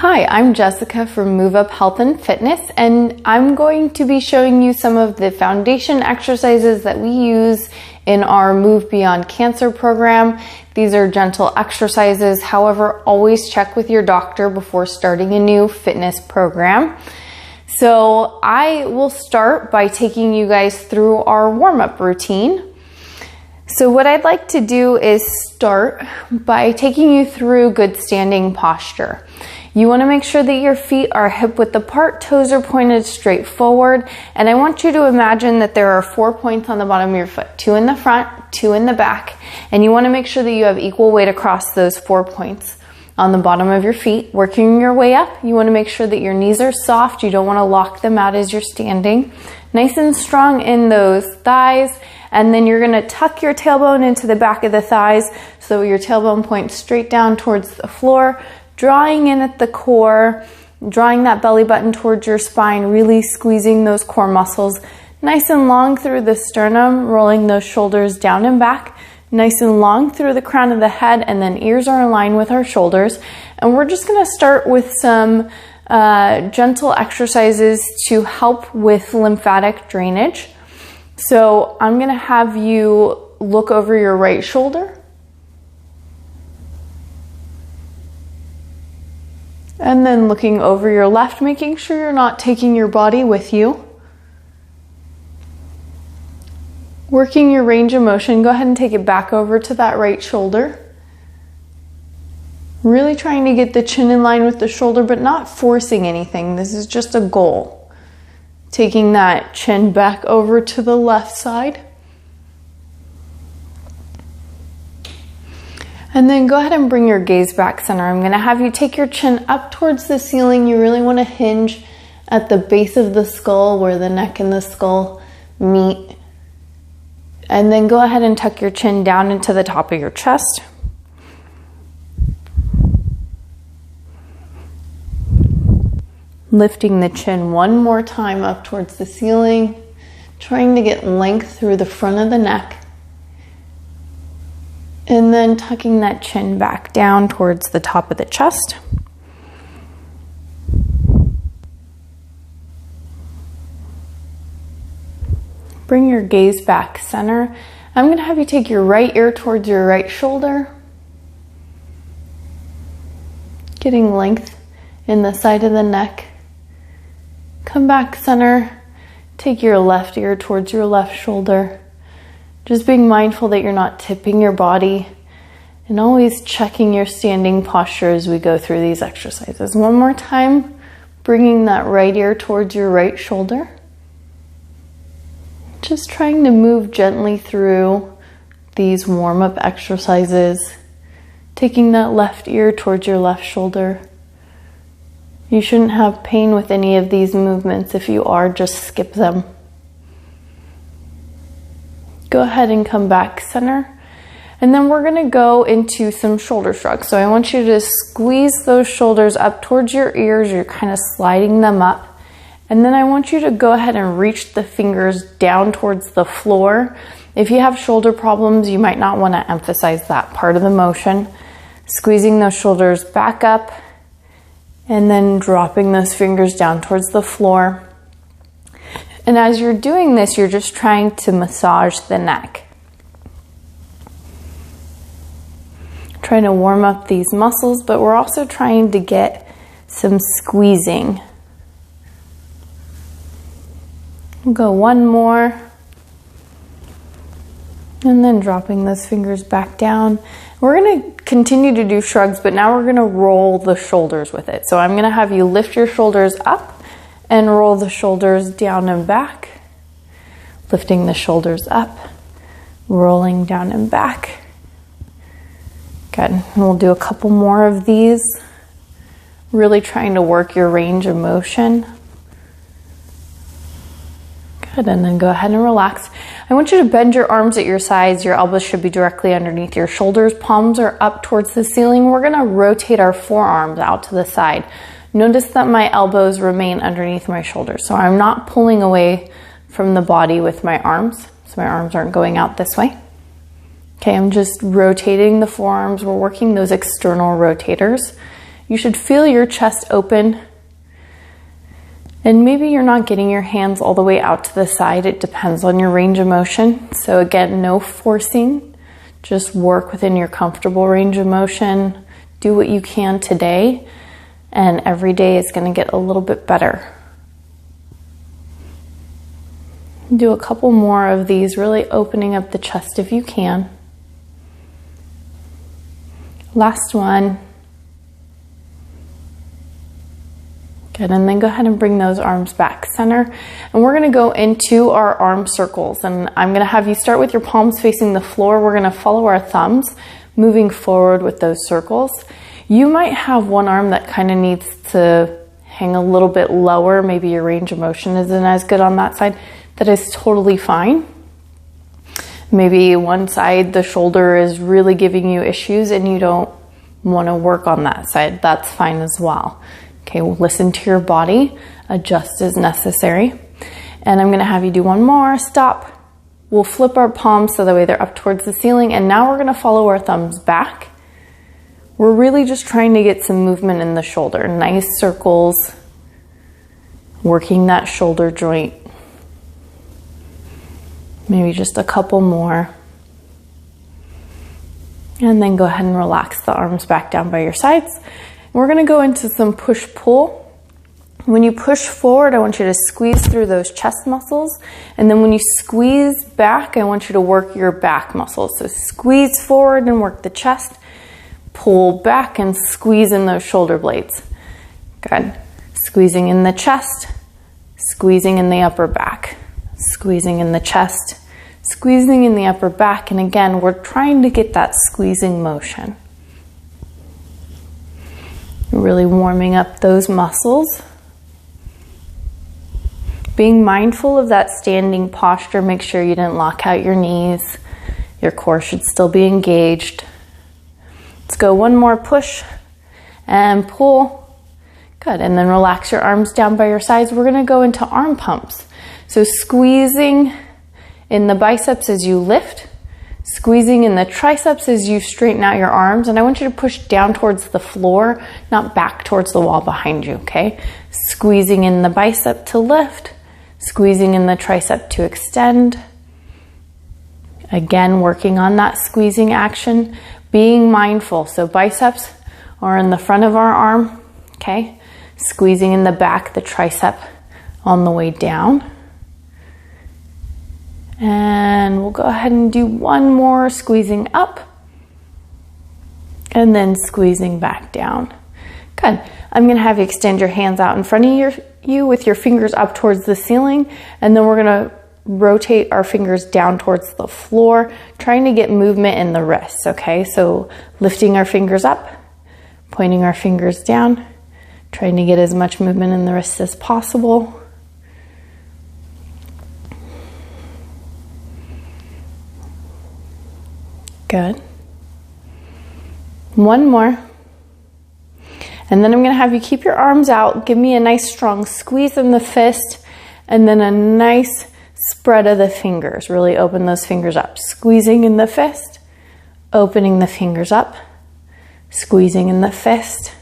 Hi, I'm Jessica from Move Up Health and Fitness, and I'm going to be showing you some of the foundation exercises that we use in our Move Beyond Cancer program. These are gentle exercises. However, always check with your doctor before starting a new fitness program. So I will start by taking you guys through our warm-up routine. So what I'd like to do is start by taking you through good standing posture. You want to make sure that your feet are hip width apart, toes are pointed straight forward, and I want you to imagine that there are 4 points on the bottom of your foot, 2 in the front, 2 in the back, and you want to make sure that you have equal weight across those 4 points on the bottom of your feet. Working your way up, you want to make sure that your knees are soft. You don't want to lock them out as you're standing. Nice and strong in those thighs, and then you're going to tuck your tailbone into the back of the thighs so your tailbone points straight down towards the floor, drawing in at the core, drawing that belly button towards your spine, really squeezing those core muscles nice and long through the sternum, rolling those shoulders down and back, nice and long through the crown of the head, and then ears are in line with our shoulders. And we're just going to start with some gentle exercises to help with lymphatic drainage. So I'm going to have you look over your right shoulder. And then looking over your left, making sure you're not taking your body with you. Working your range of motion, go ahead and take it back over to that right shoulder. Really trying to get the chin in line with the shoulder, but not forcing anything. This is just a goal. Taking that chin back over to the left side. And then go ahead and bring your gaze back center. I'm going to have you take your chin up towards the ceiling. You really want to hinge at the base of the skull where the neck and the skull meet. And then go ahead and tuck your chin down into the top of your chest. Lifting the chin one more time up towards the ceiling. Trying to get length through the front of the neck. And then tucking that chin back down towards the top of the chest. Bring your gaze back center. I'm going to have you take your right ear towards your right shoulder. Getting length in the side of the neck. Come back center. Take your left ear towards your left shoulder. Just being mindful that you're not tipping your body and always checking your standing posture as we go through these exercises. One more time, bringing that right ear towards your right shoulder. Just trying to move gently through these warm-up exercises. Taking that left ear towards your left shoulder. You shouldn't have pain with any of these movements. If you are, just skip them. Go ahead and come back center. And then we're going to go into some shoulder shrugs. So I want you to squeeze those shoulders up towards your ears. You're kind of sliding them up. And then I want you to go ahead and reach the fingers down towards the floor. If you have shoulder problems, you might not want to emphasize that part of the motion. Squeezing those shoulders back up and then dropping those fingers down towards the floor. And as you're doing this, you're just trying to massage the neck. Trying to warm up these muscles, but we're also trying to get some squeezing. We'll go one more. And then dropping those fingers back down. We're going to continue to do shrugs, but now we're going to roll the shoulders with it. So I'm going to have you lift your shoulders up and roll the shoulders down and back. Lifting the shoulders up, rolling down and back. Good. And we'll do a couple more of these. Really trying to work your range of motion. Good. And then go ahead and relax. I want you to bend your arms at your sides. Your elbows should be directly underneath your shoulders. Palms are up towards the ceiling. We're going to rotate our forearms out to the side. Notice that my elbows remain underneath my shoulders. So I'm not pulling away from the body with my arms. So my arms aren't going out this way. Okay, I'm just rotating the forearms. We're working those external rotators. You should feel your chest open. And maybe you're not getting your hands all the way out to the side. It depends on your range of motion. So again, no forcing. Just work within your comfortable range of motion. Do what you can today, and every day is going to get a little bit better. Do a couple more of these, really opening up the chest if you can. Last one. Good, and then go ahead and bring those arms back center. And we're gonna go into our arm circles, and I'm gonna have you start with your palms facing the floor. We're gonna follow our thumbs, moving forward with those circles. You might have one arm that kind of needs to hang a little bit lower. Maybe your range of motion isn't as good on that side. That is totally fine. Maybe one side, the shoulder is really giving you issues and you don't want to work on that side. That's fine as well. Okay, well, listen to your body, adjust as necessary. And I'm going to have you do one more, stop. We'll flip our palms so that way they're up towards the ceiling, and now we're going to follow our thumbs back. We're really just trying to get some movement in the shoulder. Nice circles, working that shoulder joint. Maybe just a couple more. And then go ahead and relax the arms back down by your sides. We're gonna go into some push-pull. When you push forward, I want you to squeeze through those chest muscles. And then when you squeeze back, I want you to work your back muscles. So squeeze forward and work the chest. Pull back and squeeze in those shoulder blades. Good. Squeezing in the chest, squeezing in the upper back. Squeezing in the chest, squeezing in the upper back, and again, we're trying to get that squeezing motion. Really warming up those muscles. Being mindful of that standing posture, make sure you didn't lock out your knees. Your core should still be engaged. Let's go one more push and pull. Good, and then relax your arms down by your sides. We're gonna go into arm pumps. So squeezing in the biceps as you lift, squeezing in the triceps as you straighten out your arms, and I want you to push down towards the floor, not back towards the wall behind you, okay? Squeezing in the bicep to lift, squeezing in the tricep to extend. Again, working on that squeezing action, being mindful. So biceps are in the front of our arm, okay? Squeezing in the back, the tricep on the way down. And we'll go ahead and do one more, squeezing up and then squeezing back down. Good. I'm going to have you extend your hands out in front of you with your fingers up towards the ceiling, and then we're going to rotate our fingers down towards the floor, trying to get movement in the wrists, okay? So lifting our fingers up, pointing our fingers down, trying to get as much movement in the wrists as possible. Good. One more. And then I'm going to have you keep your arms out. Give me a nice strong squeeze in the fist, and then a nice spread of the fingers. Really open those fingers up. Squeezing in the fist, opening the fingers up, squeezing in the fist,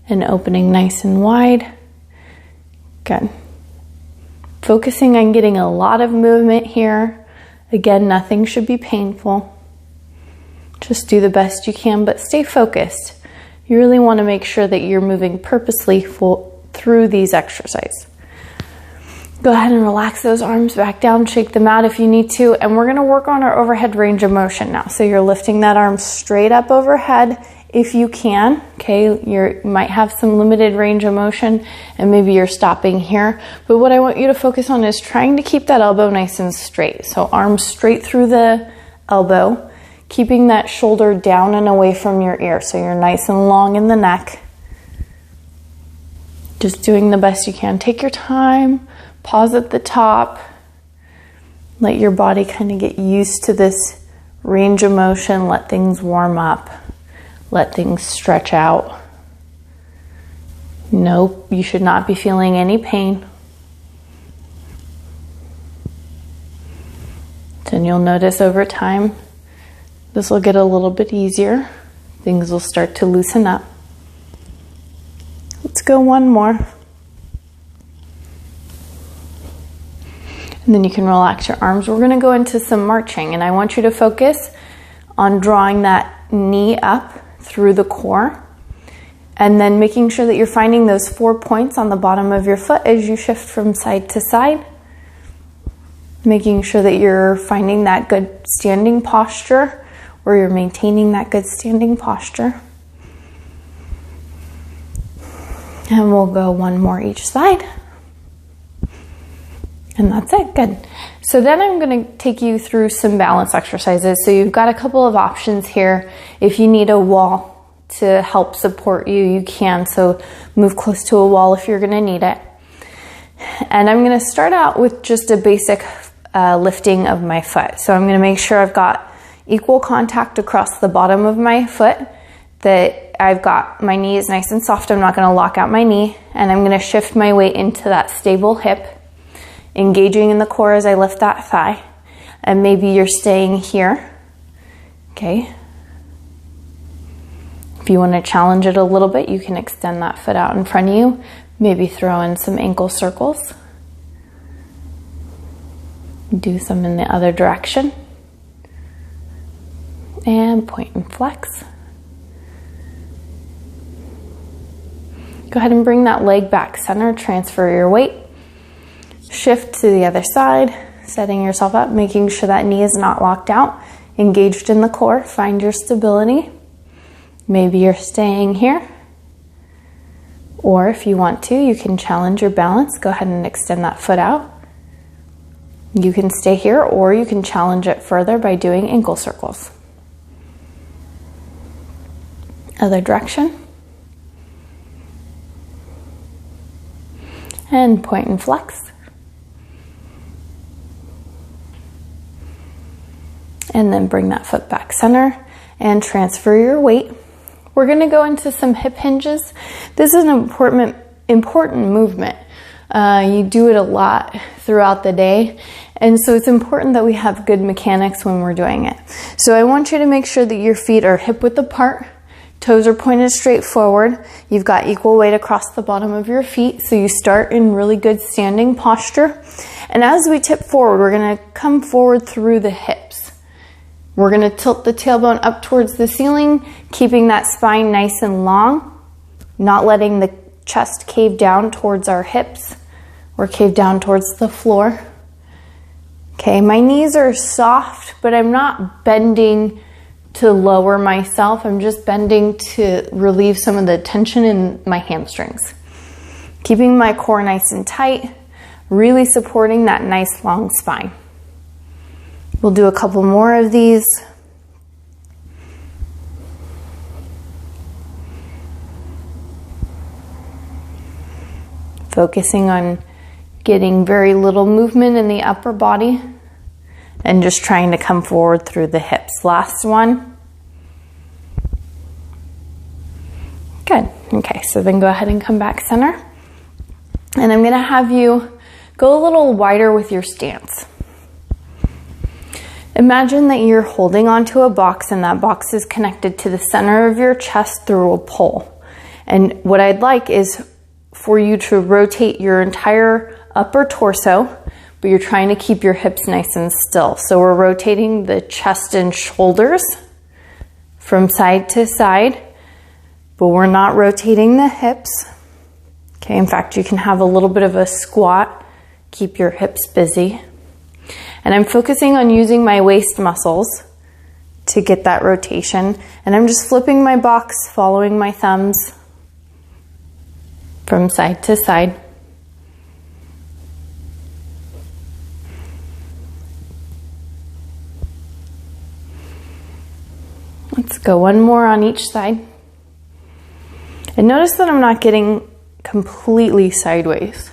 and opening nice and wide. Good. Focusing on getting a lot of movement here. Again, nothing should be painful. Just do the best you can, but stay focused. You really want to make sure that you're moving purposely through these exercises. Go ahead and relax those arms back down, shake them out if you need to, and we're going to work on our overhead range of motion now. So you're lifting that arm straight up overhead if you can, okay? You might have some limited range of motion and maybe you're stopping here, but what I want you to focus on is trying to keep that elbow nice and straight. So arms straight through the elbow, keeping that shoulder down and away from your ear so you're nice and long in the neck. Just doing the best you can. Take your time, pause at the top, let your body kind of get used to this range of motion, let things warm up, let things stretch out. Nope, you should not be feeling any pain. Then you'll notice over time, this will get a little bit easier. Things will start to loosen up. Let's go one more. And then you can relax your arms. We're gonna go into some marching, and I want you to focus on drawing that knee up through the core, and then making sure that you're finding those 4 points on the bottom of your foot as you shift from side to side. Making sure that you're finding that good standing posture, or you're maintaining that good standing posture. And we'll go one more each side. And that's it, good. So then I'm gonna take you through some balance exercises. So you've got a couple of options here. If you need a wall to help support you, you can. So move close to a wall if you're gonna need it. And I'm gonna start out with just a basic lifting of my foot. So I'm gonna make sure I've got equal contact across the bottom of my foot, that I've got my knee is nice and soft. I'm not gonna lock out my knee, and I'm gonna shift my weight into that stable hip, engaging in the core as I lift that thigh. And maybe you're staying here, okay? If you wanna challenge it a little bit, you can extend that foot out in front of you, maybe throw in some ankle circles. Do some in the other direction. And point and flex. Go ahead and bring that leg back center, transfer your weight. Shift to the other side, setting yourself up, making sure that knee is not locked out, engaged in the core, find your stability. Maybe you're staying here. Or if you want to, you can challenge your balance. Go ahead and extend that foot out. You can stay here, or you can challenge it further by doing ankle circles. Other direction. And point and flex. And then bring that foot back center and transfer your weight. We're gonna go into some hip hinges. This is an important movement. You do it a lot throughout the day, and so it's important that we have good mechanics when we're doing it. So I want you to make sure that your feet are hip width apart, toes are pointed straight forward. You've got equal weight across the bottom of your feet, so you start in really good standing posture. And as we tip forward, we're gonna come forward through the hips. We're gonna tilt the tailbone up towards the ceiling, keeping that spine nice and long, not letting the chest cave down towards our hips or cave down towards the floor. Okay, my knees are soft, but I'm not bending to lower myself. I'm just bending to relieve some of the tension in my hamstrings. Keeping my core nice and tight, really supporting that nice long spine. We'll do a couple more of these. Focusing on getting very little movement in the upper body and just trying to come forward through the hips. Last one. Good. Okay, so then go ahead and come back center. And I'm gonna have you go a little wider with your stance. Imagine that you're holding onto a box, and that box is connected to the center of your chest through a pole. And what I'd like is for you to rotate your entire upper torso, but you're trying to keep your hips nice and still. So we're rotating the chest and shoulders from side to side, but we're not rotating the hips. Okay, in fact, you can have a little bit of a squat, keep your hips busy. And I'm focusing on using my waist muscles to get that rotation. And I'm just flipping my box, following my thumbs from side to side. Let's go one more on each side. And notice that I'm not getting completely sideways.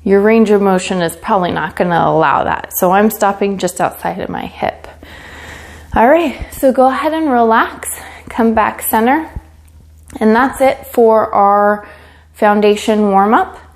Your range of motion is probably not going to allow that. So I'm stopping just outside of my hip. All right, so go ahead and relax, come back center. And that's it for our foundation warm up.